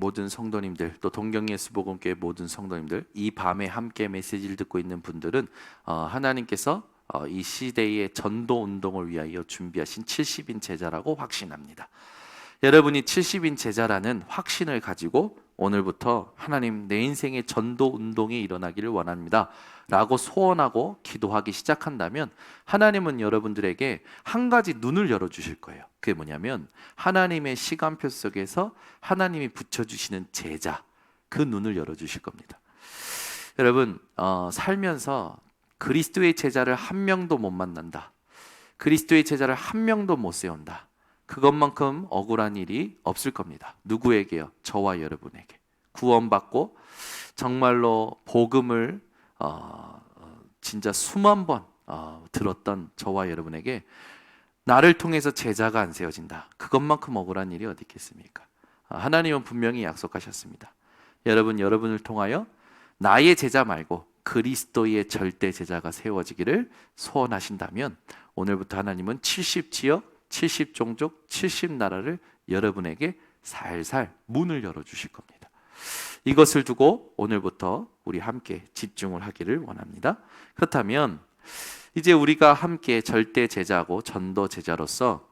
모든 성도님들, 또 동경예수 복음교회 모든 성도님들, 이 밤에 함께 메시지를 듣고 있는 분들은 하나님께서 이 시대의 전도 운동을 위하여 준비하신 70인 제자라고 확신합니다. 여러분이 70인 제자라는 확신을 가지고 오늘부터 하나님, 내 인생의 전도 운동이 일어나기를 원합니다 라고 소원하고 기도하기 시작한다면 하나님은 여러분들에게 한 가지 눈을 열어주실 거예요. 그게 뭐냐면 하나님의 시간표 속에서 하나님이 붙여주시는 제자, 그 눈을 열어주실 겁니다. 여러분, 살면서 그리스도의 제자를 한 명도 못 만난다, 그리스도의 제자를 한 명도 못 세운다, 그것만큼 억울한 일이 없을 겁니다. 누구에게요? 저와 여러분에게. 구원받고 정말로 복음을 진짜 수만 번 들었던 저와 여러분에게 나를 통해서 제자가 안 세워진다, 그것만큼 억울한 일이 어디 있겠습니까? 하나님은 분명히 약속하셨습니다. 여러분을 통하여 나의 제자 말고 그리스도의 절대 제자가 세워지기를 소원하신다면 오늘부터 하나님은 70지역 70종족 70나라를 여러분에게 살살 문을 열어주실 겁니다. 이것을 두고 오늘부터 우리 함께 집중을 하기를 원합니다. 그렇다면 이제 우리가 함께 절대 제자고 전도 제자로서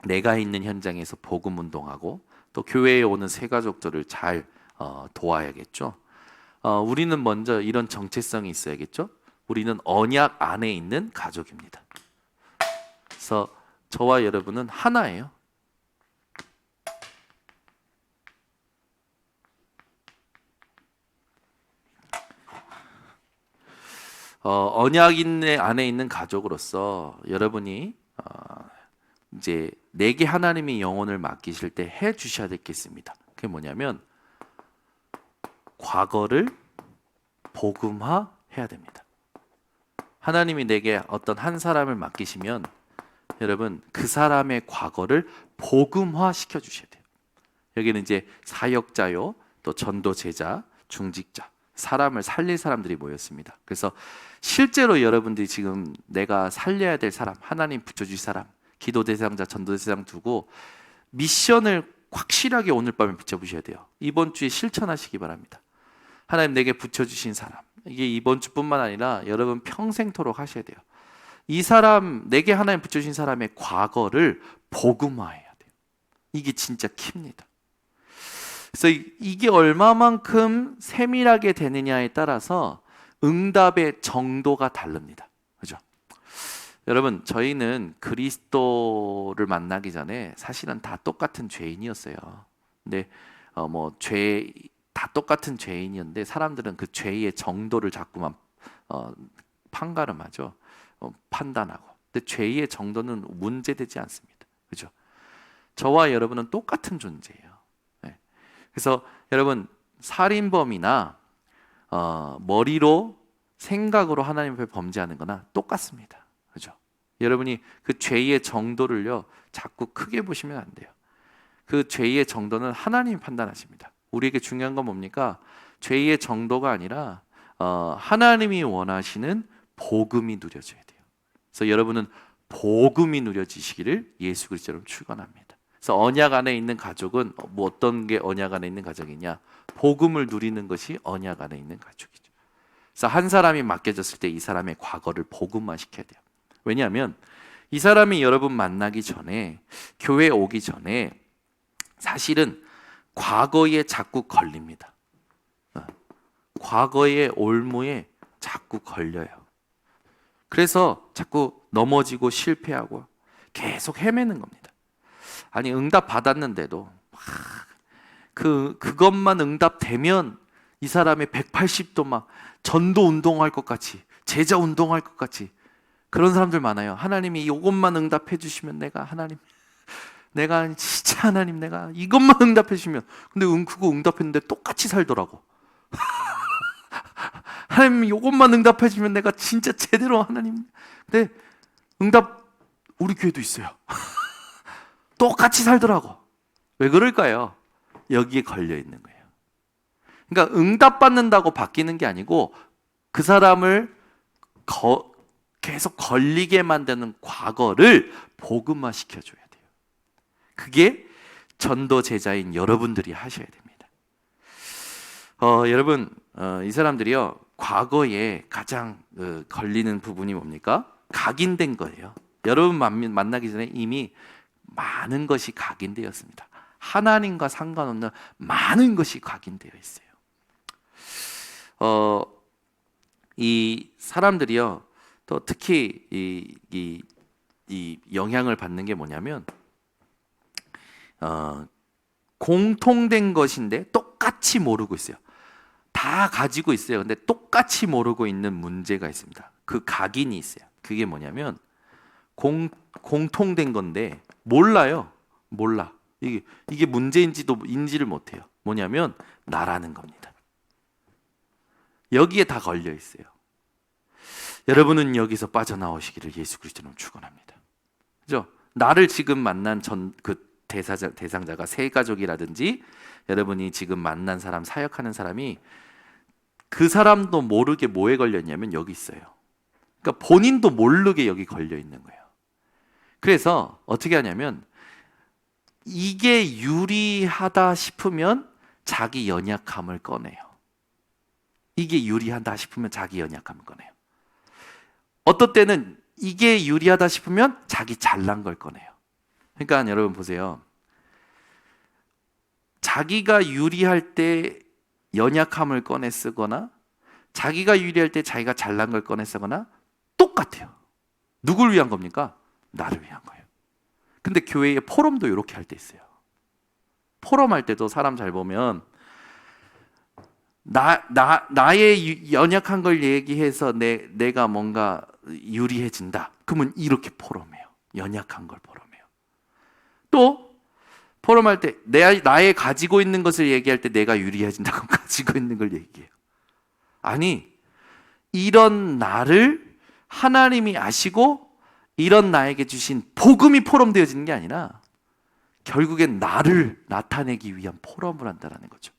내가 있는 현장에서 복음 운동하고 또 교회에 오는 새 가족들을 잘 도와야겠죠. 우리는 먼저 이런 정체성이 있어야겠죠. 우리는 언약 안에 있는 가족입니다. 그래서 저와 여러분은 하나예요. 언약 안에 있는 가족으로서 여러분이 이제 내게 하나님이 영혼을 맡기실 때 해 주셔야 될 게 있습니다. 그게 뭐냐면 과거를 복음화 해야 됩니다. 하나님이 내게 어떤 한 사람을 맡기시면 여러분, 그 사람의 과거를 복음화 시켜 주셔야 돼요. 여기는 이제 사역자요, 또 전도 제자, 중직자, 사람을 살릴 사람들이 모였습니다. 그래서 실제로 여러분들이 지금 내가 살려야 될 사람, 하나님 붙여주실 사람, 기도 대상자, 전도 대상 두고 미션을 확실하게 오늘 밤에 붙여보셔야 돼요. 이번 주에 실천하시기 바랍니다. 하나님 내게 붙여주신 사람, 이게 이번 주뿐만 아니라 여러분 평생토록 하셔야 돼요. 이 사람, 내게 하나님 붙여주신 사람의 과거를 복음화해야 돼요. 이게 진짜 킵니다. 그래서 이게 얼마만큼 세밀하게 되느냐에 따라서 응답의 정도가 다릅니다. 그죠? 여러분, 저희는 그리스도를 만나기 전에 사실은 다 똑같은 죄인이었어요. 근데 다 똑같은 죄인이었는데 사람들은 그 죄의 정도를 자꾸만 판가름하죠. 판단하고. 근데 죄의 정도는 문제되지 않습니다. 그죠? 저와 여러분은 똑같은 존재예요. 네. 그래서 여러분, 살인범이나 머리로 생각으로 하나님 앞에 범죄하는 거나 똑같습니다. 그죠? 여러분이 그 죄의 정도를요 자꾸 크게 보시면 안 돼요. 그 죄의 정도는 하나님이 판단하십니다. 우리에게 중요한 건 뭡니까? 죄의 정도가 아니라 하나님이 원하시는 복음이 누려져야 돼요. 그래서 여러분은 복음이 누려지시기를 예수 그리스도로 축원합니다. 그래서 언약 안에 있는 가족은 어떤 게 언약 안에 있는 가족이냐? 복음을 누리는 것이 언약 안에 있는 가족이죠. 그래서 한 사람이 맡겨졌을 때 이 사람의 과거를 복음화 시켜야 돼요. 왜냐하면 이 사람이 여러분 만나기 전에, 교회에 오기 전에 사실은 과거에 자꾸 걸립니다. 과거의 올무에 자꾸 걸려요. 그래서 자꾸 넘어지고 실패하고 계속 헤매는 겁니다. 아니, 응답 받았는데도 그것만 응답되면 이 사람의 180도 막 전도 운동할 것 같이, 제자 운동할 것 같이 그런 사람들 많아요. 하나님이 이것만 응답해 주시면 내가 진짜 하나님, 내가 이것만 응답해 주시면. 근데 그거 응답했는데 똑같이 살더라고. 하나님 이것만 응답해 주시면 내가 진짜 제대로 하나님. 근데 응답 우리 교회도 있어요. 똑같이 살더라고. 왜 그럴까요? 여기에 걸려 있는 거예요. 그러니까 응답 받는다고 바뀌는 게 아니고 그 사람을 계속 걸리게 만드는 과거를 복음화 시켜줘야 돼요. 그게 전도 제자인 여러분들이 하셔야 됩니다. 여러분, 이 사람들이요 과거에 가장 걸리는 부분이 뭡니까? 각인된 거예요. 여러분 만나기 전에 이미 많은 것이 각인되었습니다. 하나님과 상관없는 많은 것이 각인되어 있어요. 이 사람들이요 또 특히 이 영향을 받는 게 뭐냐면 공통된 것인데 똑같이 모르고 있어요. 다 가지고 있어요. 근데 똑같이 모르고 있는 문제가 있습니다. 그 각인이 있어요. 그게 뭐냐면 공통된 건데 몰라요. 몰라. 이게 문제인지도 인지를 못해요. 뭐냐면 나라는 겁니다. 여기에 다 걸려 있어요. 여러분은 여기서 빠져나오시기를 예수 그리스도로 축원합니다. 그죠? 나를 지금 만난 그 대상자가 새 가족이라든지 여러분이 지금 만난 사람, 사역하는 사람이 그 사람도 모르게 뭐에 걸렸냐면 여기 있어요. 그러니까 본인도 모르게 여기 걸려 있는 거예요. 그래서 어떻게 하냐면 이게 유리하다 싶으면 자기 연약함을 꺼내요. 이게 유리하다 싶으면 자기 연약함을 꺼내요. 어떨 때는 이게 유리하다 싶으면 자기 잘난 걸 꺼내요. 그러니까 여러분 보세요. 자기가 유리할 때 연약함을 꺼내 쓰거나 자기가 유리할 때 자기가 잘난 걸 꺼내 쓰거나 똑같아요. 누굴 위한 겁니까? 나를 위한 거예요. 근데 교회에 포럼도 이렇게 할 때 있어요. 포럼 할 때도 사람 잘 보면 나의 연약한 걸 얘기해서 내가 뭔가 유리해진다. 그러면 이렇게 포럼해요. 연약한 걸 포럼해요. 또 포럼할 때 나의 가지고 있는 것을 얘기할 때 내가 유리해진다. 그럼 가지고 있는 걸 얘기해요. 아니 이런 나를 하나님이 아시고 이런 나에게 주신 복음이 포럼되어지는 게 아니라 결국엔 나를 나타내기 위한 포럼을 한다는 거죠.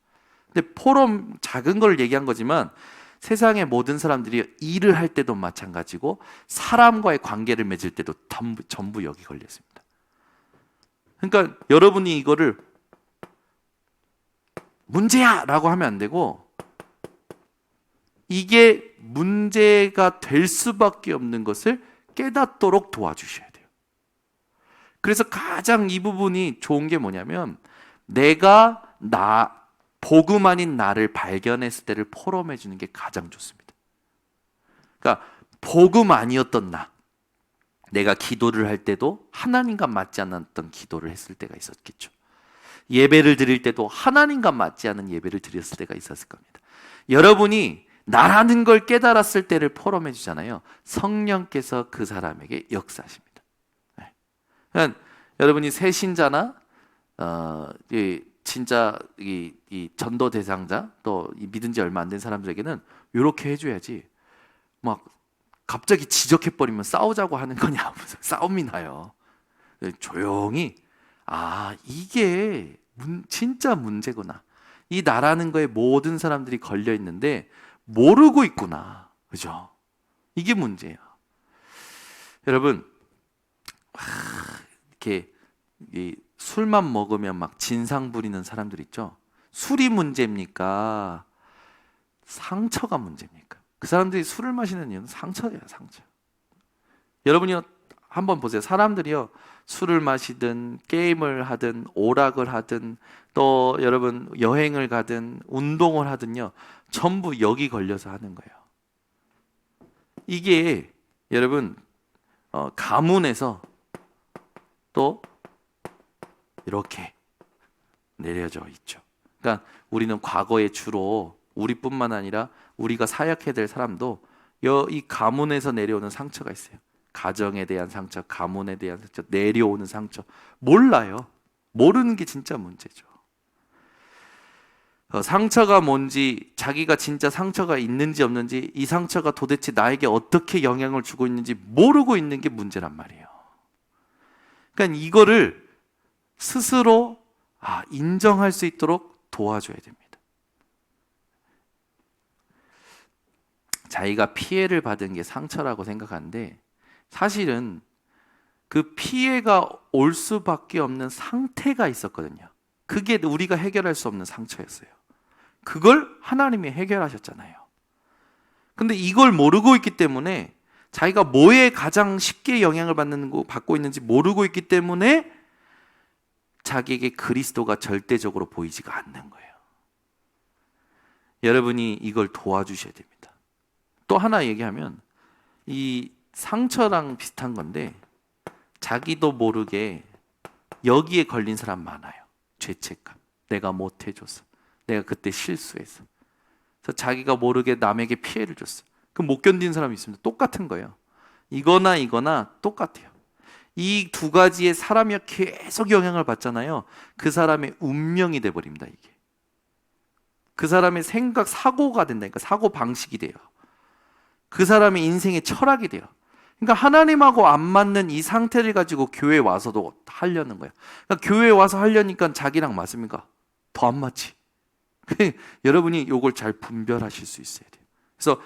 근데 포럼 작은 걸 얘기한 거지만 세상의 모든 사람들이 일을 할 때도 마찬가지고 사람과의 관계를 맺을 때도 전부 여기 걸려 있습니다. 그러니까 여러분이 이거를 문제야 라고 하면 안 되고 이게 문제가 될 수밖에 없는 것을 깨닫도록 도와주셔야 돼요. 그래서 가장 이 부분이 좋은 게 뭐냐면 내가 복음 아닌 나를 발견했을 때를 포럼해 주는 게 가장 좋습니다. 그러니까 복음 아니었던 내가 기도를 할 때도 하나님과 맞지 않았던 기도를 했을 때가 있었겠죠. 예배를 드릴 때도 하나님과 맞지 않은 예배를 드렸을 때가 있었을 겁니다. 여러분이 나라는 걸 깨달았을 때를 포럼해 주잖아요. 성령께서 그 사람에게 역사하십니다. 네. 그러니까 여러분이 새신자나 진짜 이 전도 대상자 또 믿은 지 얼마 안 된 사람들에게는 이렇게 해줘야지 막 갑자기 지적해버리면 싸우자고 하는 거냐 싸움이 나요. 조용히 이게 진짜 문제구나. 이 나라는 거에 모든 사람들이 걸려 있는데 모르고 있구나. 그죠? 이게 문제예요. 여러분 이렇게 술만 먹으면 막 진상 부리는 사람들 있죠? 술이 문제입니까? 상처가 문제입니까? 그 사람들이 술을 마시는 이유는 상처예요, 상처. 여러분이 한번 보세요. 사람들이요, 술을 마시든 게임을 하든 오락을 하든 또 여러분 여행을 가든 운동을 하든요, 전부 여기 걸려서 하는 거예요. 이게 여러분 가문에서 또 이렇게 내려져 있죠. 그러니까 우리는 과거에 주로 우리뿐만 아니라 우리가 사역해야 될 사람도 이 가문에서 내려오는 상처가 있어요. 가정에 대한 상처, 가문에 대한 상처, 내려오는 상처. 몰라요. 모르는 게 진짜 문제죠. 상처가 뭔지, 자기가 진짜 상처가 있는지 없는지, 이 상처가 도대체 나에게 어떻게 영향을 주고 있는지 모르고 있는 게 문제란 말이에요. 그러니까 이거를 스스로 인정할 수 있도록 도와줘야 됩니다. 자기가 피해를 받은 게 상처라고 생각하는데 사실은 그 피해가 올 수밖에 없는 상태가 있었거든요. 그게 우리가 해결할 수 없는 상처였어요. 그걸 하나님이 해결하셨잖아요. 근데 이걸 모르고 있기 때문에 자기가 뭐에 가장 쉽게 영향을 받고 있는지 모르고 있기 때문에 자기에게 그리스도가 절대적으로 보이지가 않는 거예요. 여러분이 이걸 도와주셔야 됩니다. 또 하나 얘기하면 이 상처랑 비슷한 건데 자기도 모르게 여기에 걸린 사람 많아요. 죄책감. 내가 못해줘서. 내가 그때 실수해서. 그래서 자기가 모르게 남에게 피해를 줬어. 그럼 못 견디는 사람이 있습니다. 똑같은 거예요. 이거나 똑같아요. 이 두 가지의 사람이 계속 영향을 받잖아요. 그 사람의 운명이 돼버립니다. 이게. 그 사람의 생각, 사고가 된다니까. 사고 방식이 돼요. 그 사람의 인생의 철학이 돼요. 그러니까 하나님하고 안 맞는 이 상태를 가지고 교회에 와서도 하려는 거예요. 그러니까 교회에 와서 하려니까 자기랑 맞습니까? 더 안 맞지. 여러분이 이걸 잘 분별하실 수 있어야 돼요. 그래서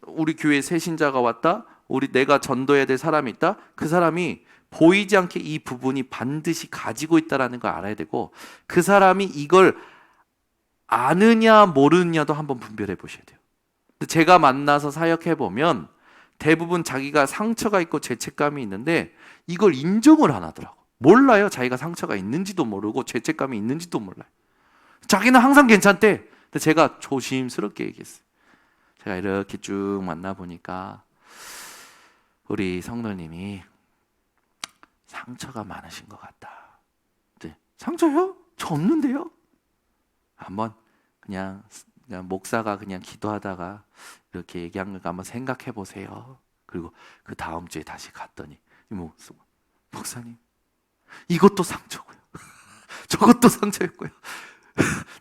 우리 교회에 새 신자가 왔다. 내가 전도해야 될 사람이 있다. 그 사람이 보이지 않게 이 부분이 반드시 가지고 있다는 걸 알아야 되고 그 사람이 이걸 아느냐 모르느냐도 한번 분별해 보셔야 돼요. 제가 만나서 사역해 보면 대부분 자기가 상처가 있고 죄책감이 있는데 이걸 인정을 안 하더라고. 몰라요. 자기가 상처가 있는지도 모르고 죄책감이 있는지도 몰라요. 자기는 항상 괜찮대. 근데 제가 조심스럽게 얘기했어요. 제가 이렇게 쭉 만나보니까 우리 성도님이 상처가 많으신 것 같다. 네. 상처요? 저 없는데요? 한번 그냥 목사가 그냥 기도하다가 이렇게 얘기한 거 한번 생각해 보세요. 그리고 그 다음 주에 다시 갔더니 목사님 이것도 상처고요. 저것도 상처였고요.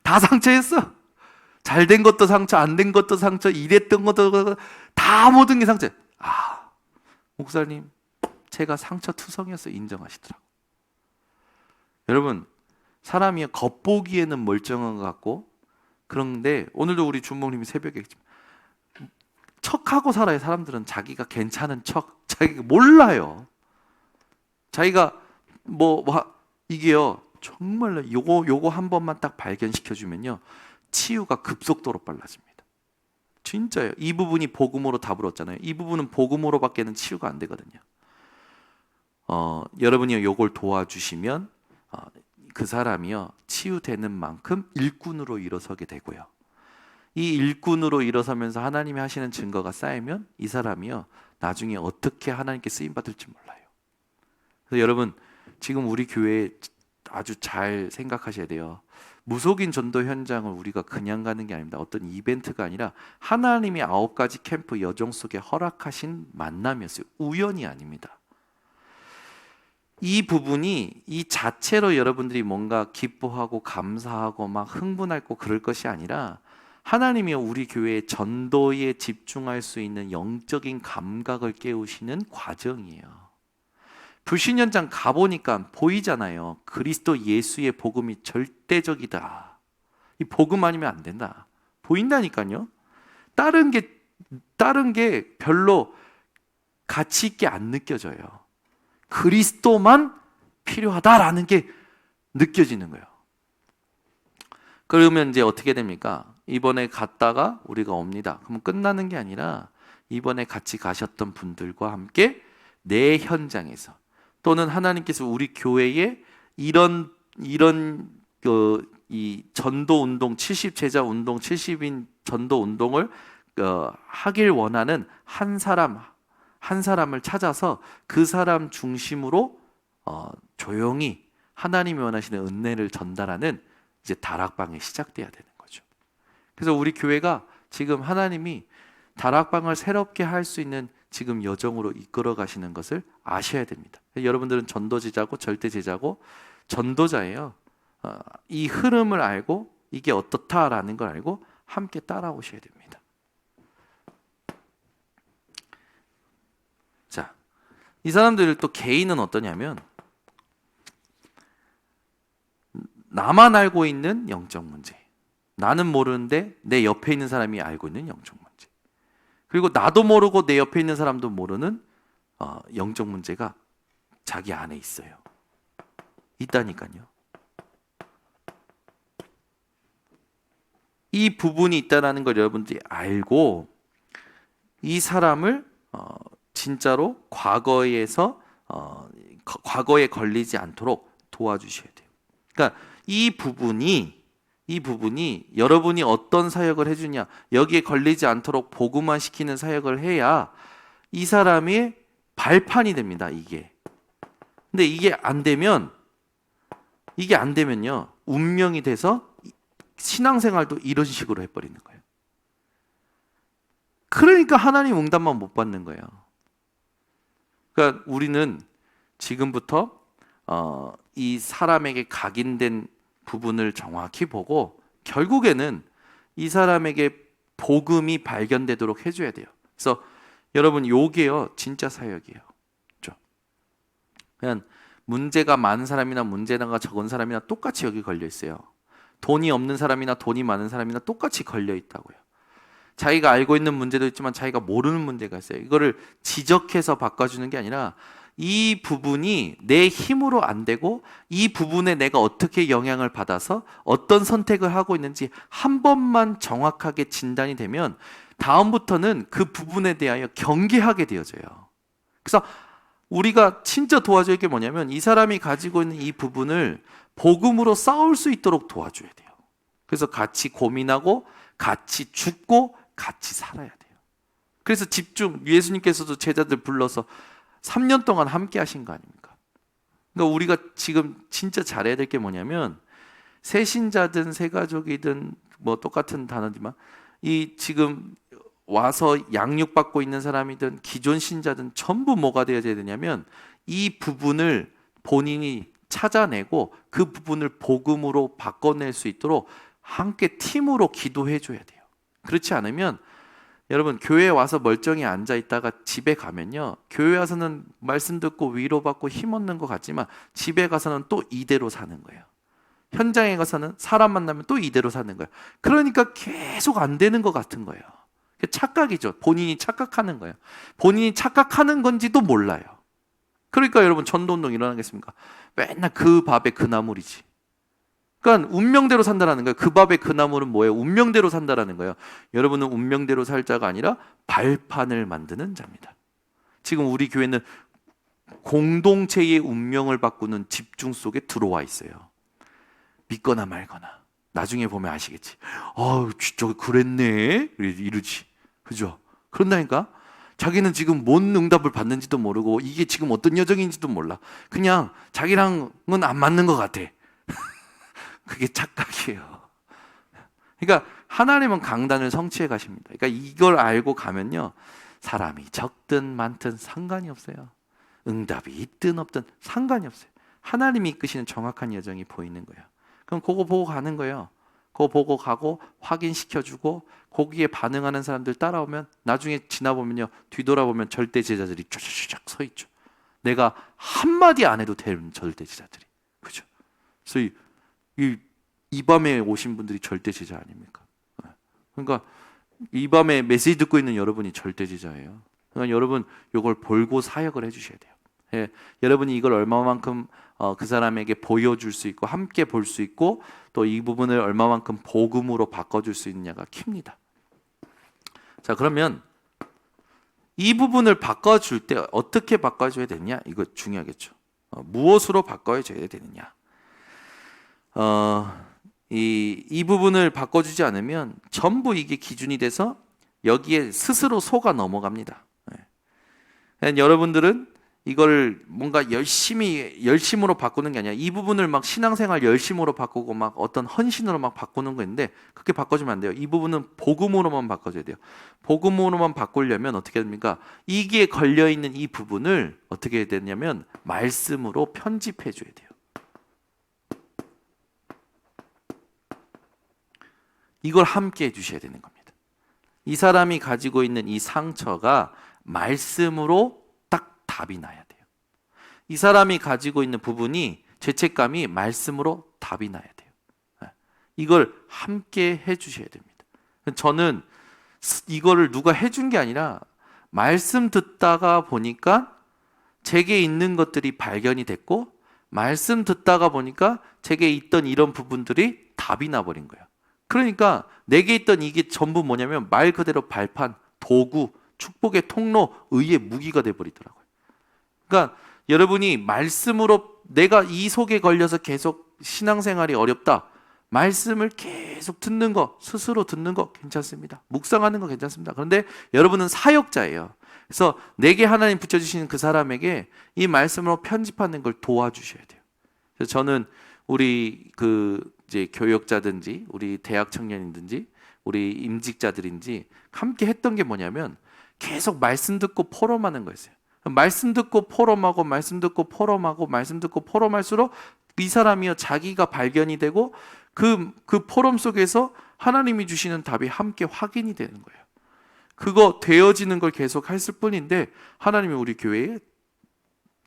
다 상처였어. 잘된 것도 상처, 안 된 것도 상처, 이랬던 것도 다 모든 게 상처. 목사님 제가 상처투성이어서 인정하시더라고. 여러분 사람이 겉보기에는 멀쩡한 것 같고 그런데 오늘도 우리 주목님이 새벽에 척하고 살아요. 사람들은 자기가 괜찮은 척, 자기가 몰라요. 자기가 이게요 정말 요거 한 번만 딱 발견시켜 주면요 치유가 급속도로 빨라집니다. 진짜요. 이 부분이 복음으로 답을 얻잖아요. 이 부분은 복음으로밖에는 치유가 안 되거든요. 여러분이 요걸 도와주시면 그 사람이요 치유되는 만큼 일꾼으로 일어서게 되고요. 이 일꾼으로 일어서면서 하나님이 하시는 증거가 쌓이면 이 사람이요 나중에 어떻게 하나님께 쓰임 받을지 몰라요. 그래서 여러분 지금 우리 교회에 아주 잘 생각하셔야 돼요. 무속인 전도 현장을 우리가 그냥 가는 게 아닙니다. 어떤 이벤트가 아니라 하나님이 9가지 캠프 여정 속에 허락하신 만남이었어요. 우연이 아닙니다. 이 부분이 이 자체로 여러분들이 뭔가 기뻐하고 감사하고 막 흥분하고 그럴 것이 아니라 하나님이 우리 교회의 전도에 집중할 수 있는 영적인 감각을 깨우시는 과정이에요. 불신 현장 가보니까 보이잖아요. 그리스도 예수의 복음이 절대적이다. 이 복음 아니면 안 된다. 보인다니까요. 다른 게 별로 가치 있게 안 느껴져요. 그리스도만 필요하다라는 게 느껴지는 거예요. 그러면 이제 어떻게 됩니까? 이번에 갔다가 우리가 옵니다. 그러면 끝나는 게 아니라 이번에 같이 가셨던 분들과 함께 내 현장에서 또는 하나님께서 우리 교회에 이 전도 운동 70 제자 운동 70인 전도 운동을 하길 원하는 한 사람을 찾아서 그 사람 중심으로 조용히 하나님이 원하시는 은혜를 전달하는 이제 다락방이 시작돼야 되는 거죠. 그래서 우리 교회가 지금 하나님이 다락방을 새롭게 할 수 있는 지금 여정으로 이끌어 가시는 것을 아셔야 됩니다. 여러분들은 전도제자고 절대제자고 전도자예요. 이 흐름을 알고 이게 어떻다라는 걸 알고 함께 따라오셔야 됩니다. 자, 이 사람들 또 개인은 어떠냐면 나만 알고 있는 영적 문제, 나는 모르는데 내 옆에 있는 사람이 알고 있는 영적 문제, 그리고 나도 모르고 내 옆에 있는 사람도 모르는 영적 문제가 자기 안에 있어요. 있다니까요. 이 부분이 있다는 걸 여러분들이 알고 이 사람을 진짜로 과거에 걸리지 않도록 도와주셔야 돼요. 그러니까 이 부분이 여러분이 어떤 사역을 해주냐, 여기에 걸리지 않도록 복음화시키는 사역을 해야 이 사람의 발판이 됩니다. 이게. 근데 이게 안 되면요, 운명이 돼서 신앙생활도 이런 식으로 해버리는 거예요. 그러니까 하나님 응답만 못 받는 거예요. 그러니까 우리는 지금부터 이 사람에게 각인된 부분을 정확히 보고 결국에는 이 사람에게 복음이 발견되도록 해줘야 돼요. 그래서 여러분, 요게요 진짜 사역이에요. 그렇죠? 그냥 문제가 많은 사람이나 문제가 적은 사람이나 똑같이 여기 걸려 있어요. 돈이 없는 사람이나 돈이 많은 사람이나 똑같이 걸려 있다고요. 자기가 알고 있는 문제도 있지만 자기가 모르는 문제가 있어요. 이거를 지적해서 바꿔주는 게 아니라 이 부분이 내 힘으로 안 되고 이 부분에 내가 어떻게 영향을 받아서 어떤 선택을 하고 있는지 한 번만 정확하게 진단이 되면 다음부터는 그 부분에 대하여 경계하게 되어져요. 그래서 우리가 진짜 도와줘야 할 게 뭐냐면 이 사람이 가지고 있는 이 부분을 복음으로 싸울 수 있도록 도와줘야 돼요. 그래서 같이 고민하고 같이 죽고 같이 살아야 돼요. 그래서 예수님께서도 제자들 불러서 3년 동안 함께 하신 거 아닙니까? 그러니까 우리가 지금 진짜 잘해야 될 게 뭐냐면 새신자든 새가족이든 뭐 똑같은 단어지만 이 지금 와서 양육받고 있는 사람이든 기존 신자든 전부 뭐가 되어야 되냐면 이 부분을 본인이 찾아내고 그 부분을 복음으로 바꿔낼 수 있도록 함께 팀으로 기도해 줘야 돼요. 그렇지 않으면 여러분, 교회에 와서 멀쩡히 앉아 있다가 집에 가면요, 교회 와서는 말씀 듣고 위로받고 힘 얻는 것 같지만 집에 가서는 또 이대로 사는 거예요. 현장에 가서는 사람 만나면 또 이대로 사는 거예요. 그러니까 계속 안 되는 것 같은 거예요. 착각이죠. 본인이 착각하는 거예요. 본인이 착각하는 건지도 몰라요. 그러니까 여러분, 전도운동 일어나겠습니까? 맨날 그 밥에 그 나물이지. 그러니까 운명대로 산다라는 거예요. 그 밥에 그 나물은 뭐예요? 운명대로 산다라는 거예요. 여러분은 운명대로 살 자가 아니라 발판을 만드는 자입니다. 지금 우리 교회는 공동체의 운명을 바꾸는 집중 속에 들어와 있어요. 믿거나 말거나. 나중에 보면 아시겠지. 진짜 그랬네. 이러지. 그죠? 그런다니까? 자기는 지금 뭔 응답을 받는지도 모르고 이게 지금 어떤 여정인지도 몰라. 그냥 자기랑은 안 맞는 것 같아. 그게 착각이에요. 그러니까 하나님은 강단을 성취해 가십니다. 그러니까 이걸 알고 가면요, 사람이 적든 많든 상관이 없어요. 응답이 있든 없든 상관이 없어요. 하나님이 이끄시는 정확한 여정이 보이는 거예요. 그럼 그거 보고 가는 거예요. 그거 보고 가고 확인시켜주고 거기에 반응하는 사람들 따라오면 나중에 지나보면요, 뒤돌아보면 절대 제자들이 쫙쫙쫙 서 있죠. 내가 한마디 안 해도 되는 절대 제자들이. 그죠? 그래서 이 밤에 오신 분들이 절대 제자 아닙니까? 그러니까 이 밤에 메시지 듣고 있는 여러분이 절대 제자예요. 그러니까 여러분, 이걸 볼고 사역을 해주셔야 돼요. 예, 여러분이 이걸 얼마만큼 그 사람에게 보여줄 수 있고 함께 볼 수 있고 또 이 부분을 얼마만큼 복음으로 바꿔줄 수 있느냐가 킵니다. 자, 그러면 이 부분을 바꿔줄 때 어떻게 바꿔줘야 되느냐? 이거 중요하겠죠. 무엇으로 바꿔줘야 되느냐? 이 부분을 바꿔주지 않으면 전부 이게 기준이 돼서 여기에 스스로 속아 넘어갑니다. 여러분들은 이걸 뭔가 열심으로 바꾸는 게 아니라 이 부분을 막 신앙생활 열심으로 바꾸고 막 어떤 헌신으로 막 바꾸는 거 있는데 그렇게 바꿔주면 안 돼요. 이 부분은 복음으로만 바꿔줘야 돼요. 복음으로만 바꾸려면 어떻게 됩니까? 이게 걸려있는 이 부분을 어떻게 해야 되냐면 말씀으로 편집해 줘야 돼요. 이걸 함께 해주셔야 되는 겁니다. 이 사람이 가지고 있는 이 상처가 말씀으로 딱 답이 나야 돼요. 이 사람이 가지고 있는 부분이 죄책감이 말씀으로 답이 나야 돼요. 이걸 함께 해주셔야 됩니다. 저는 이거를 누가 해준 게 아니라 말씀 듣다가 보니까 제게 있는 것들이 발견이 됐고 말씀 듣다가 보니까 제게 있던 이런 부분들이 답이 나버린 거예요. 그러니까 내게 있던 이게 전부 뭐냐면 말 그대로 발판, 도구, 축복의 통로, 의의 무기가 돼버리더라고요. 그러니까 여러분이 말씀으로 내가 이 속에 걸려서 계속 신앙생활이 어렵다. 말씀을 계속 듣는 거, 스스로 듣는 거 괜찮습니다. 묵상하는 거 괜찮습니다. 그런데 여러분은 사역자예요. 그래서 내게 하나님 붙여주시는 그 사람에게 이 말씀으로 편집하는 걸 도와주셔야 돼요. 그래서 저는 우리 이제 교역자든지 우리 대학 청년이든지 우리 임직자들인지 함께 했던 게 뭐냐면 계속 말씀 듣고 포럼하는 거였어요. 말씀 듣고 포럼하고 말씀 듣고 포럼하고 말씀 듣고 포럼할수록 이 사람이요 자기가 발견이 되고 그 포럼 속에서 하나님이 주시는 답이 함께 확인이 되는 거예요. 그거 되어지는 걸 계속 했을 뿐인데 하나님이 우리 교회에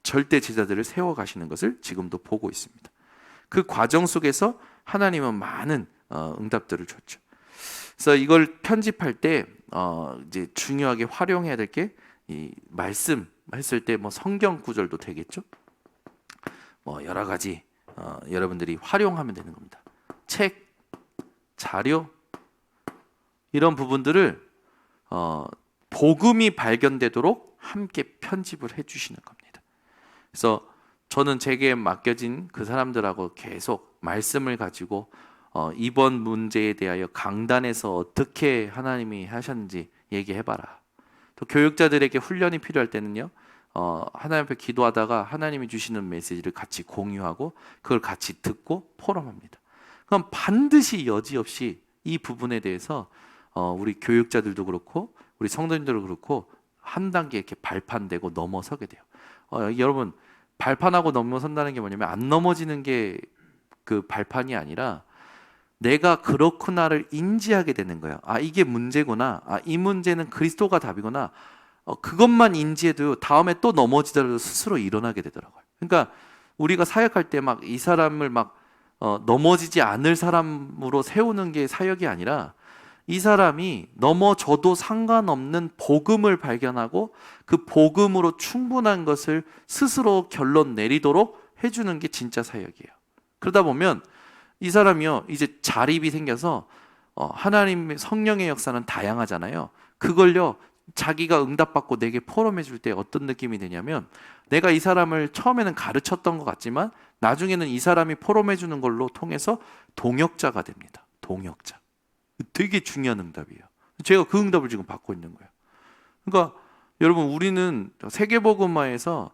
절대 제자들을 세워가시는 것을 지금도 보고 있습니다. 그 과정 속에서 하나님은 많은 응답들을 줬죠. 그래서 이걸 편집할 때 이제 중요하게 활용해야 될 게 이 말씀 했을 때 뭐 성경 구절도 되겠죠. 뭐 여러 가지 여러분들이 활용하면 되는 겁니다. 책, 자료 이런 부분들을 복음이 발견되도록 함께 편집을 해주시는 겁니다. 그래서 저는 제게 맡겨진 그 사람들하고 계속 말씀을 가지고 이번 문제에 대하여 강단에서 어떻게 하나님이 하셨는지 얘기해봐라. 또 교육자들에게 훈련이 필요할 때는요, 하나님 앞에 기도하다가 하나님이 주시는 메시지를 같이 공유하고 그걸 같이 듣고 포럼합니다. 그럼 반드시 여지없이 이 부분에 대해서 우리 교육자들도 그렇고 우리 성도님들도 그렇고 한 단계 이렇게 발판되고 넘어서게 돼요. 여러분 발판하고 넘어선다는 게 뭐냐면 안 넘어지는 게 그 발판이 아니라 내가 그렇구나를 인지하게 되는 거예요. 아 이게 문제구나. 아 이 문제는 그리스도가 답이구나. 그것만 인지해도 다음에 또 넘어지더라도 스스로 일어나게 되더라고요. 그러니까 우리가 사역할 때 막 이 사람을 막 넘어지지 않을 사람으로 세우는 게 사역이 아니라 이 사람이 넘어져도 상관없는 복음을 발견하고 그 복음으로 충분한 것을 스스로 결론 내리도록 해주는 게 진짜 사역이에요. 그러다 보면 이 사람이요 이제 자립이 생겨서 하나님의 성령의 역사는 다양하잖아요. 그걸요 자기가 응답받고 내게 포럼해 줄 때 어떤 느낌이 되냐면 내가 이 사람을 처음에는 가르쳤던 것 같지만 나중에는 이 사람이 포럼해 주는 걸로 통해서 동역자가 됩니다. 동역자. 되게 중요한 응답이에요. 제가 그 응답을 지금 받고 있는 거예요. 그러니까 여러분 우리는 세계복음화에서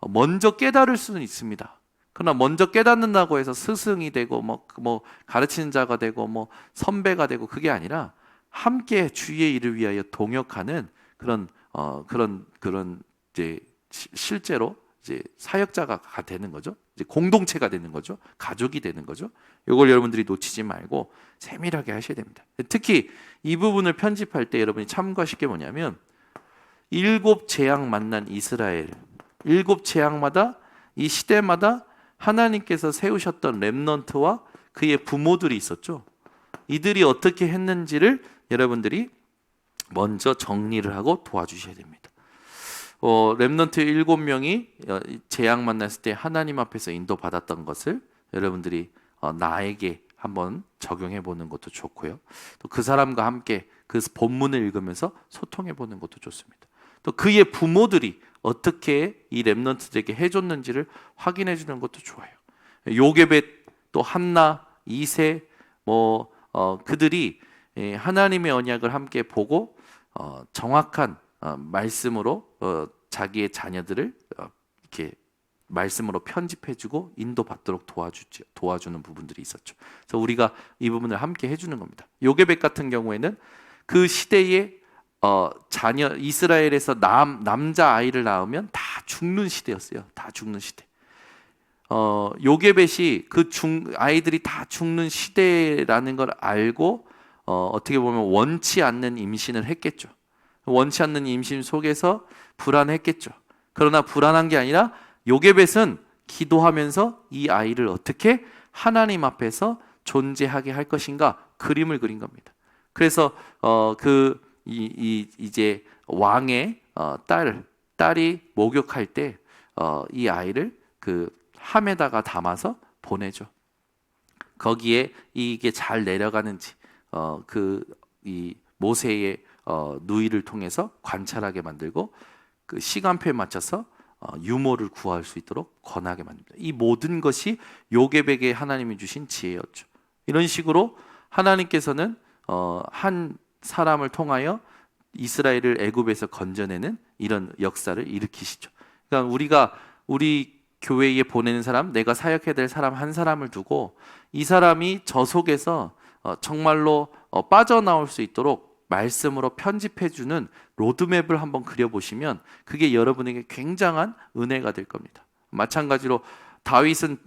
먼저 깨달을 수는 있습니다. 그러나 먼저 깨닫는다고 해서 스승이 되고 뭐 가르치는 자가 되고 뭐 선배가 되고 그게 아니라 함께 주의 일을 위하여 동역하는 그런 이제 실제로 이제 사역자가 되는 거죠. 이제 공동체가 되는 거죠. 가족이 되는 거죠. 이걸 여러분들이 놓치지 말고 세밀하게 하셔야 됩니다. 특히 이 부분을 편집할 때 여러분이 참고하실 게 뭐냐면 7 재앙 만난 이스라엘 7 재앙마다 이 시대마다 하나님께서 세우셨던 렘넌트와 그의 부모들이 있었죠. 이들이 어떻게 했는지를 여러분들이 먼저 정리를 하고 도와주셔야 됩니다. 렘넌트 7명이 재앙 만났을 때 하나님 앞에서 인도받았던 것을 여러분들이 나에게 한번 적용해 보는 것도 좋고요. 또 그 사람과 함께 그 본문을 읽으면서 소통해 보는 것도 좋습니다. 또 그의 부모들이 어떻게 이 렘넌트들에게 해줬는지를 확인해 주는 것도 좋아요. 요게벳 또 한나, 이세 그들이 하나님의 언약을 함께 보고 정확한 말씀으로 자기의 자녀들을 이렇게 말씀으로 편집해주고 인도받도록 도와주는 부분들이 있었죠. 그래서 우리가 이 부분을 함께 해주는 겁니다. 요게벳 같은 경우에는 그 시대에 자녀 이스라엘에서 남자 아이를 낳으면 다 죽는 시대였어요. 다 죽는 시대. 요게벳이 아이들이 다 죽는 시대라는 걸 알고 어떻게 보면 원치 않는 임신을 했겠죠. 원치 않는 임신 속에서 불안했겠죠. 그러나 불안한 게 아니라 요게벳은 기도하면서 이 아이를 어떻게 하나님 앞에서 존재하게 할 것인가 그림을 그린 겁니다. 그래서 이제 왕의 딸이 목욕할 때 이 아이를 그 함에다가 담아서 보내죠. 거기에 이게 잘 내려가는지 이 모세의 누이를 통해서 관찰하게 만들고 그 시간표에 맞춰서 유모를 구할 수 있도록 권하게 만듭니다. 이 모든 것이 요게백에 하나님이 주신 지혜였죠. 이런 식으로 하나님께서는 한 사람을 통하여 이스라엘을 애굽에서 건져내는 이런 역사를 일으키시죠. 그러니까 우리 교회에 보내는 사람, 내가 사역해야 될 사람 한 사람을 두고 이 사람이 저 속에서 정말로 빠져나올 수 있도록 말씀으로 편집해주는 로드맵을 한번 그려보시면 그게 여러분에게 굉장한 은혜가 될 겁니다. 마찬가지로 다윗은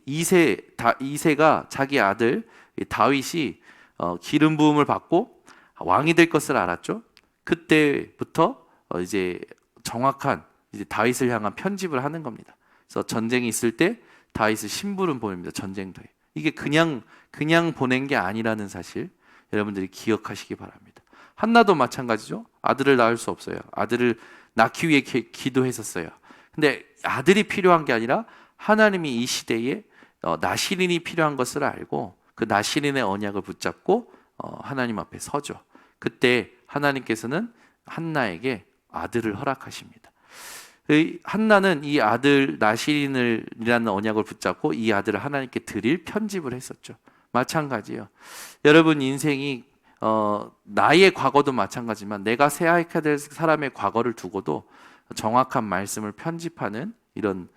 이새가 자기 아들 다윗이 기름 부음을 받고 왕이 될 것을 알았죠. 그때부터 이제 정확한 이제 다윗을 향한 편집을 하는 겁니다. 그래서 전쟁이 있을 때 다윗을 심부름 보냅니다. 전쟁터에. 이게 그냥 보낸 게 아니라는 사실 여러분들이 기억하시기 바랍니다. 한나도 마찬가지죠. 아들을 낳을 수 없어요. 아들을 낳기 위해 기도했었어요. 근데 아들이 필요한 게 아니라 하나님이 이 시대에 나시린이 필요한 것을 알고 그 나시린의 언약을 붙잡고 하나님 앞에 서죠. 그때 하나님께서는 한나에게 아들을 허락하십니다. 한나는 이 아들 나시린이라는 언약을 붙잡고 이 아들을 하나님께 드릴 편집을 했었죠. 마찬가지예요. 여러분 인생이 나의 과거도 마찬가지지만 내가 세아해야 될 사람의 과거를 두고도 정확한 말씀을 편집하는 이런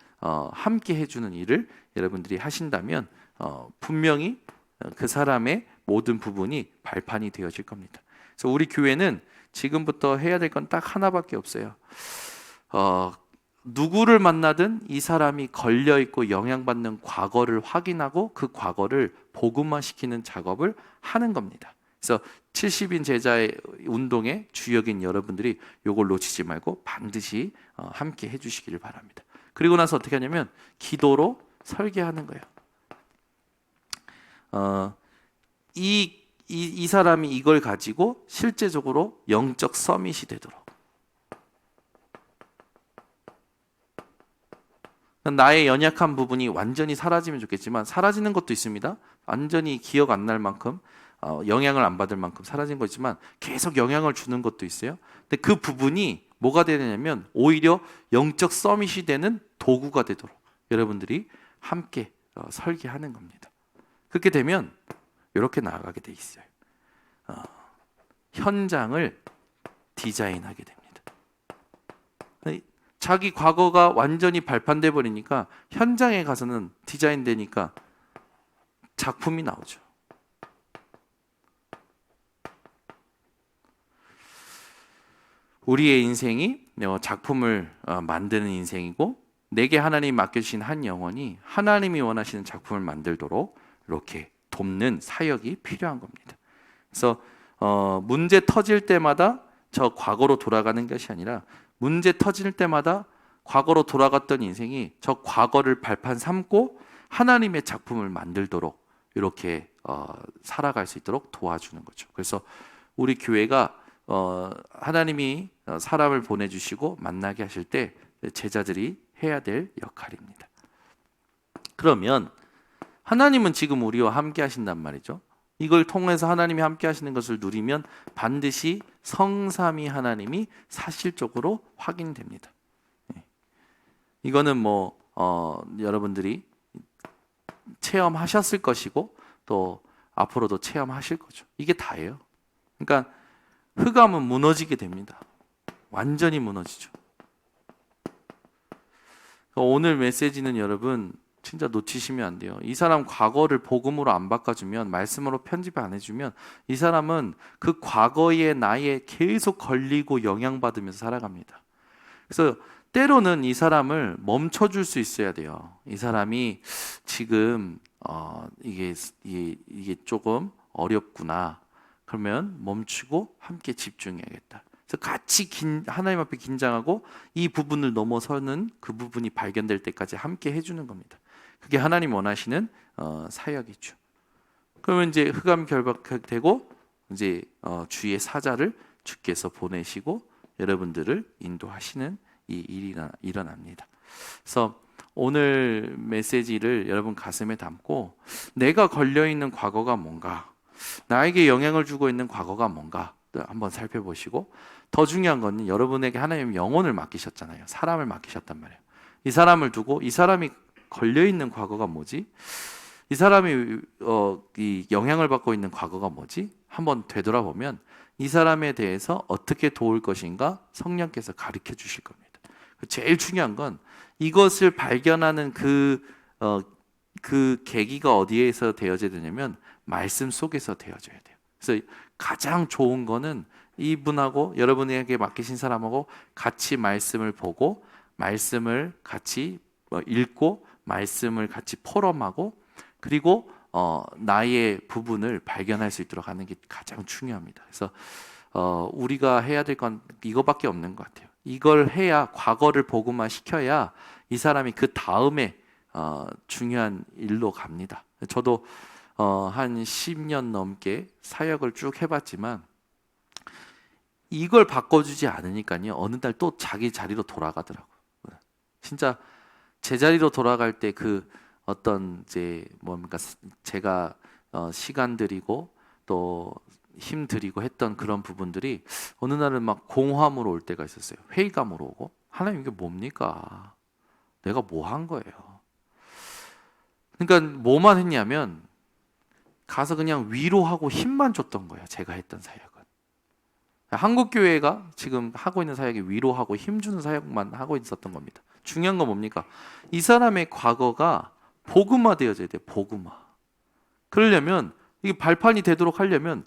함께 해주는 일을 여러분들이 하신다면 분명히 그 사람의 모든 부분이 발판이 되어질 겁니다. 그래서 우리 교회는 지금부터 해야 될 건 딱 하나밖에 없어요. 누구를 만나든 이 사람이 걸려있고 영향받는 과거를 확인하고 그 과거를 복음화시키는 작업을 하는 겁니다. 그래서 70인 제자의 운동의 주역인 여러분들이 이걸 놓치지 말고 반드시 함께 해주시기를 바랍니다. 그리고 나서 어떻게 하냐면 기도로 설계하는 거예요. 이 사람이 이걸 가지고 실제적으로 영적 서밋이 되도록 나의 연약한 부분이 완전히 사라지면 좋겠지만 사라지는 것도 있습니다. 완전히 기억 안 날 만큼 영향을 안 받을 만큼 사라진 거 있지만 계속 영향을 주는 것도 있어요. 근데 그 부분이 뭐가 되냐면 오히려 영적 서밋이 되는 도구가 되도록 여러분들이 함께 설계하는 겁니다. 그렇게 되면 이렇게 나아가게 돼 있어요. 현장을 디자인하게 됩니다. 자기 과거가 완전히 발판돼 버리니까 현장에 가서는 디자인되니까 작품이 나오죠. 우리의 인생이 작품을 만드는 인생이고 내게 하나님이 맡겨주신 한 영혼이 하나님이 원하시는 작품을 만들도록 이렇게 돕는 사역이 필요한 겁니다. 그래서 문제 터질 때마다 저 과거로 돌아가는 것이 아니라 문제 터질 때마다 과거로 돌아갔던 인생이 저 과거를 발판 삼고 하나님의 작품을 만들도록 이렇게 살아갈 수 있도록 도와주는 거죠. 그래서 우리 교회가 하나님이 사람을 보내주시고 만나게 하실 때 제자들이 해야 될 역할입니다. 그러면 하나님은 지금 우리와 함께 하신단 말이죠. 이걸 통해서 하나님이 함께 하시는 것을 누리면 반드시 성삼위 하나님이 사실적으로 확인됩니다. 이거는 여러분들이 체험하셨을 것이고 또 앞으로도 체험하실 거죠. 이게 다예요. 그러니까 흑암은 무너지게 됩니다. 완전히 무너지죠. 오늘 메시지는 여러분 진짜 놓치시면 안 돼요. 이 사람 과거를 복음으로 안 바꿔주면, 말씀으로 편집 안 해주면 이 사람은 그 과거의 나에 계속 걸리고 영향받으면서 살아갑니다. 그래서 때로는 이 사람을 멈춰줄 수 있어야 돼요. 이 사람이 지금 이게 조금 어렵구나. 그러면 멈추고 함께 집중해야겠다. 그래서 같이 하나님 앞에 긴장하고 이 부분을 넘어서는 그 부분이 발견될 때까지 함께 해주는 겁니다. 그게 하나님 원하시는 사역이죠. 그러면 이제 흑암 결박되고 이제 주의 사자를 주께서 보내시고 여러분들을 인도하시는 이 일이 일어납니다. 그래서 오늘 메시지를 여러분 가슴에 담고 내가 걸려 있는 과거가 뭔가, 나에게 영향을 주고 있는 과거가 뭔가 한번 살펴보시고, 더 중요한 건 여러분에게 하나님 영혼을 맡기셨잖아요. 사람을 맡기셨단 말이에요. 이 사람을 두고 이 사람이 걸려있는 과거가 뭐지? 이 사람이 이 영향을 받고 있는 과거가 뭐지? 한번 되돌아보면 이 사람에 대해서 어떻게 도울 것인가 성령께서 가르쳐 주실 겁니다. 제일 중요한 건 이것을 발견하는 그 계기가 어디에서 되어져야 되냐면 말씀 속에서 되어져야 돼요. 그래서 가장 좋은 거는 이분하고 여러분에게 맡기신 사람하고 같이 말씀을 보고 말씀을 같이 읽고 말씀을 같이 포럼하고, 그리고 나의 부분을 발견할 수 있도록 하는 게 가장 중요합니다. 그래서 우리가 해야 될 건 이거밖에 없는 것 같아요. 이걸 해야, 과거를 복음화 시켜야 이 사람이 그 다음에 중요한 일로 갑니다. 저도 한 10년 넘게 사역을 쭉 해봤지만 이걸 바꿔주지 않으니까요, 어느 날 또 자기 자리로 돌아가더라고요. 진짜 제자리로 돌아갈 때 그 어떤 이제 뭡니까, 제가 시간 들이고 또 힘 들이고 했던 그런 부분들이 어느 날은 막 공허함으로 올 때가 있었어요. 회의감으로 오고, 하나님 이게 뭡니까? 내가 뭐 한 거예요? 그러니까 뭐만 했냐면 가서 그냥 위로하고 힘만 줬던 거예요. 제가 했던 사역은. 한국교회가 지금 하고 있는 사역이 위로하고 힘주는 사역만 하고 있었던 겁니다. 중요한 건 뭡니까? 이 사람의 과거가 복음화 되어져야 돼요. 복음화. 그러려면, 이게 발판이 되도록 하려면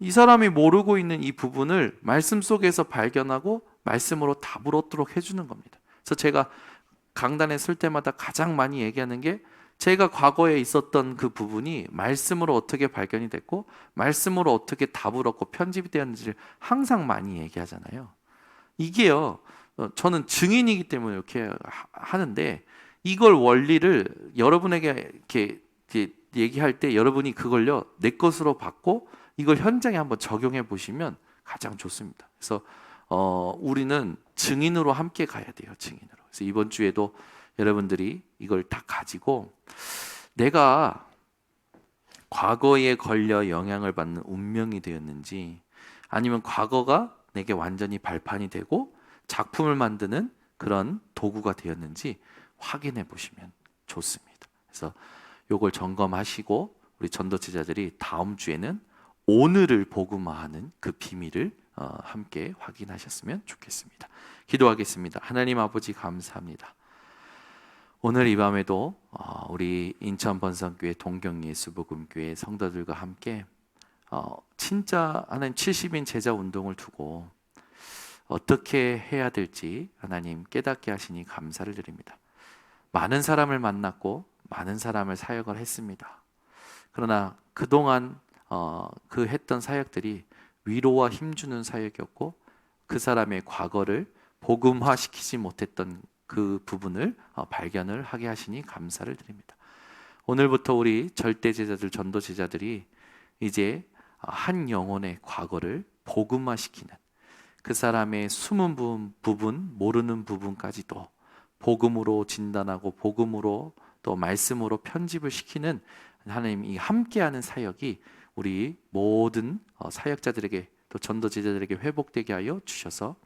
이 사람이 모르고 있는 이 부분을 말씀 속에서 발견하고 말씀으로 답을 얻도록 해주는 겁니다. 그래서 제가 강단에 설 때마다 가장 많이 얘기하는 게, 제가 과거에 있었던 그 부분이 말씀으로 어떻게 발견이 됐고 말씀으로 어떻게 답을 얻고 편집이 되었는지를 항상 많이 얘기하잖아요. 이게요, 저는 증인이기 때문에 이렇게 하는데, 이걸 원리를 여러분에게 이렇게 얘기할 때 여러분이 그걸요 내 것으로 받고 이걸 현장에 한번 적용해 보시면 가장 좋습니다. 그래서 우리는 증인으로 함께 가야 돼요. 증인으로. 그래서 이번 주에도 여러분들이 이걸 다 가지고, 내가 과거에 걸려 영향을 받는 운명이 되었는지, 아니면 과거가 내게 완전히 발판이 되고 작품을 만드는 그런 도구가 되었는지 확인해 보시면 좋습니다. 그래서 이걸 점검하시고 우리 전도제자들이 다음 주에는 오늘을 복음화하는 그 비밀을 함께 확인하셨으면 좋겠습니다. 기도하겠습니다. 하나님 아버지, 감사합니다. 오늘 이 밤에도 우리 인천 번성교회 동경예수복음교회 성도들과 함께 진짜 하나님 70인 제자 운동을 두고 어떻게 해야 될지 하나님 깨닫게 하시니 감사를 드립니다. 많은 사람을 만났고 많은 사람을 사역을 했습니다. 그러나 그동안 그 했던 사역들이 위로와 힘주는 사역이었고, 그 사람의 과거를 복음화시키지 못했던 그 부분을 발견을 하게 하시니 감사를 드립니다. 오늘부터 우리 절대제자들, 전도제자들이 이제 한 영혼의 과거를 복음화시키는, 그 사람의 숨은 부분, 모르는 부분까지도 복음으로 진단하고 복음으로 또 말씀으로 편집을 시키는 하나님이 함께하는 사역이 우리 모든 사역자들에게 또 전도제자들에게 회복되게 하여 주셔서,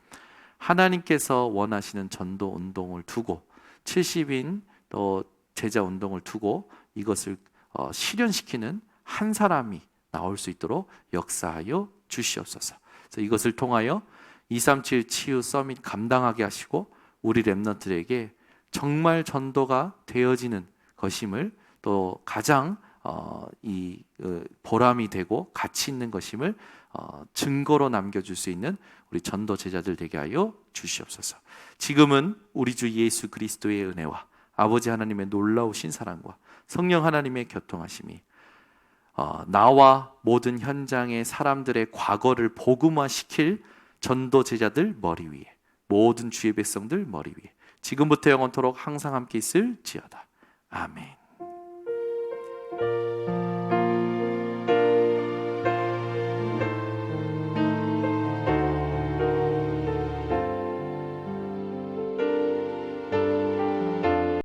하나님께서 원하시는 전도 운동을 두고 70인 또 제자 운동을 두고 이것을 실현시키는 한 사람이 나올 수 있도록 역사하여 주시옵소서. 그래서 이것을 통하여 237 치유 서밋 감당하게 하시고 우리 렘넌트들에게 정말 전도가 되어지는 것임을, 또 가장 보람이 되고 가치 있는 것임을 증거로 남겨줄 수 있는 우리 전도 제자들 되게 하여 주시옵소서. 지금은 우리 주 예수 그리스도의 은혜와 아버지 하나님의 놀라우신 사랑과 성령 하나님의 교통하심이 나와 모든 현장의 사람들의 과거를 복음화시킬 전도 제자들 머리 위에, 모든 주의 백성들 머리 위에 지금부터 영원토록 항상 함께 있을지어다. 아멘.